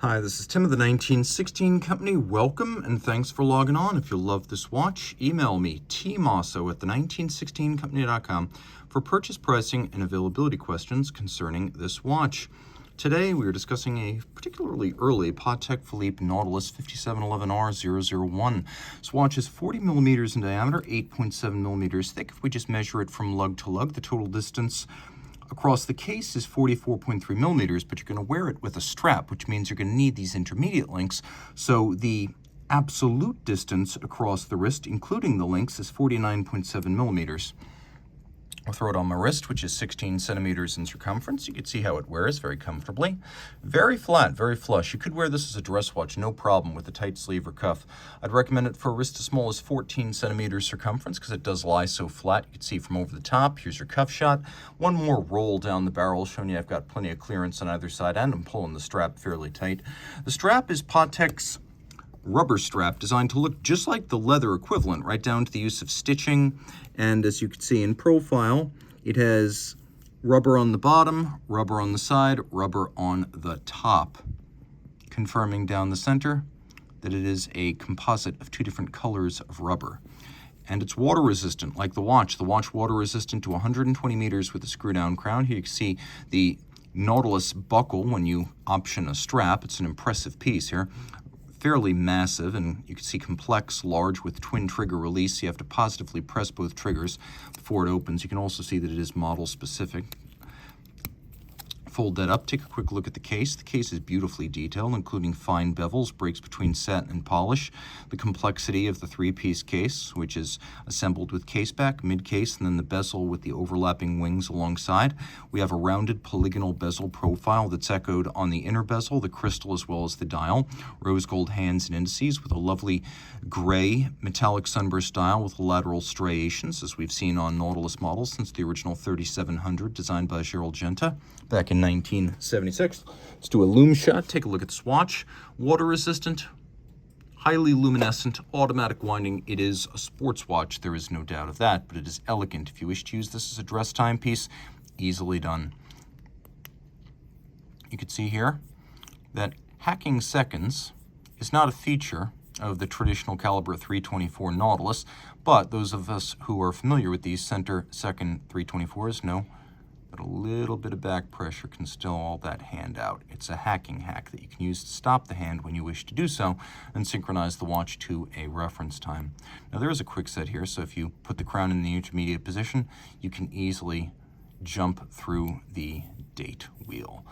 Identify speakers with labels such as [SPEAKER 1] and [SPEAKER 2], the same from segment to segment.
[SPEAKER 1] Hi, this is Tim of the 1916 Company. Welcome and thanks for logging on. If you love this watch, email me, tmosso@the1916company.com for purchase pricing and availability questions concerning this watch. Today we are discussing a particularly early Patek Philippe Nautilus 5711R-001. This watch is 40 millimeters in diameter, 8.7 millimeters thick. If we just measure it from lug to lug, the total distance across the case is 44.3 millimeters, but you're going to wear it with a strap, which means you're going to need these intermediate links. So the absolute distance across the wrist, including the links, is 49.7 millimeters. I'll throw it on my wrist, which is 16 centimeters in circumference. You can see how it wears very comfortably. Very flat, very flush. You could wear this as a dress watch, no problem, with a tight sleeve or cuff. I'd recommend it for a wrist as small as 14 centimeters circumference because it does lie so flat. You can see from over the top. Here's your cuff shot. One more roll down the barrel, showing you I've got plenty of clearance on either side, and I'm pulling the strap fairly tight. The strap is Patek's rubber strap, designed to look just like the leather equivalent, right down to the use of stitching. And as you can see in profile, it has rubber on the bottom, rubber on the side, rubber on the top, confirming down the center that it is a composite of two different colors of rubber. And it's water resistant, like the watch. The watch water resistant to 120 meters with a screw down crown. Here you can see the Nautilus buckle when you option a strap. It's an impressive piece here. Fairly massive, and you can see complex, large with twin trigger release. You have to positively press both triggers before it opens. You can also see that it is model specific. Fold that up, take a quick look at the case. The case is beautifully detailed, including fine bevels, breaks between satin and polish. The complexity of the three-piece case, which is assembled with case back, mid-case, and then the bezel with the overlapping wings alongside. We have a rounded polygonal bezel profile that's echoed on the inner bezel, the crystal as well as the dial. Rose gold hands and indices with a lovely gray metallic sunburst dial with lateral striations, as we've seen on Nautilus models since the original 3700, designed by Gerald Genta back in 1976. Let's do a lume shot. Take a look at this watch. Water resistant, highly luminescent, automatic winding. It is a sports watch, there is no doubt of that, but it is elegant. If you wish to use this as a dress timepiece, easily done. You can see here that hacking seconds is not a feature of the traditional caliber 324 Nautilus, but those of us who are familiar with these center second 324s know that a little bit of back pressure can still all that hand out. It's a hacking hack that you can use to stop the hand when you wish to do so and synchronize the watch to a reference time. Now there is a quick set here, so if you put the crown in the intermediate position, you can easily jump through the date wheel.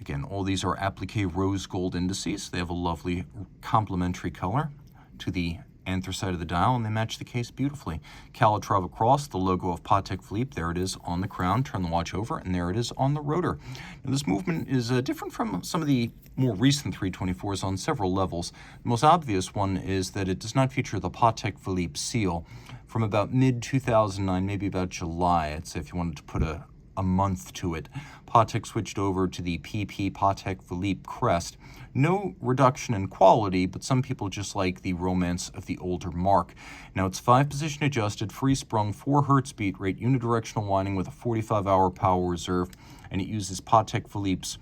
[SPEAKER 1] Again, all these are applique rose gold indices. They have a lovely complementary color to the anthracite of the dial, and they match the case beautifully. Calatrava cross, the logo of Patek Philippe, there it is on the crown. Turn the watch over, and there it is on the rotor. Now, this movement is different from some of the more recent 324s on several levels. The most obvious one is that it does not feature the Patek Philippe seal. From about mid-2009, maybe about July, I'd say, if you wanted to put a month to it, Patek switched over to the PP Patek Philippe crest. No reduction in quality, but some people just like the romance of the older mark. Now it's 5-position adjusted, free sprung, 4 Hertz beat rate, unidirectional winding with a 45-hour power reserve, and it uses Patek Philippe's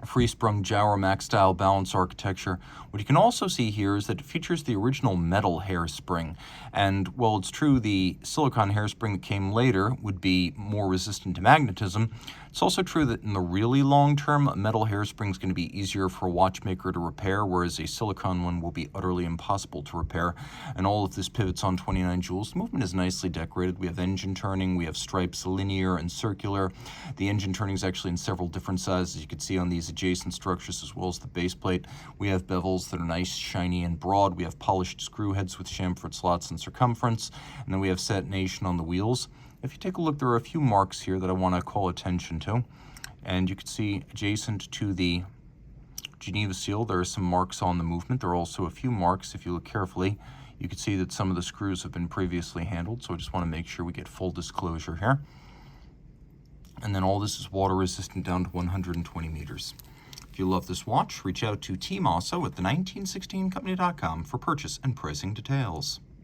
[SPEAKER 1] free-sprung Jauer Max style balance architecture. What you can also see here is that it features the original metal hairspring. And while it's true the silicone hairspring that came later would be more resistant to magnetism, it's also true that in the really long term, a metal hairspring is going to be easier for a watchmaker to repair, whereas a silicone one will be utterly impossible to repair. And all of this pivots on 29 jewels. The movement is nicely decorated. We have engine turning, we have stripes linear and circular. The engine turning is actually in several different sizes. You can see on these adjacent structures as well as the base plate. We have bevels that are nice, shiny, and broad. We have polished screw heads with chamfered slots and circumference. And then we have satination on the wheels. If you take a look, there are a few marks here that I want to call attention to. And you can see adjacent to the Geneva seal, there are some marks on the movement. There are also a few marks, if you look carefully. You can see that some of the screws have been previously handled, so I just want to make sure we get full disclosure here. And then all this is water resistant down to 120 meters. If you love this watch, reach out to Team Mosso at the1916company.com for purchase and pricing details.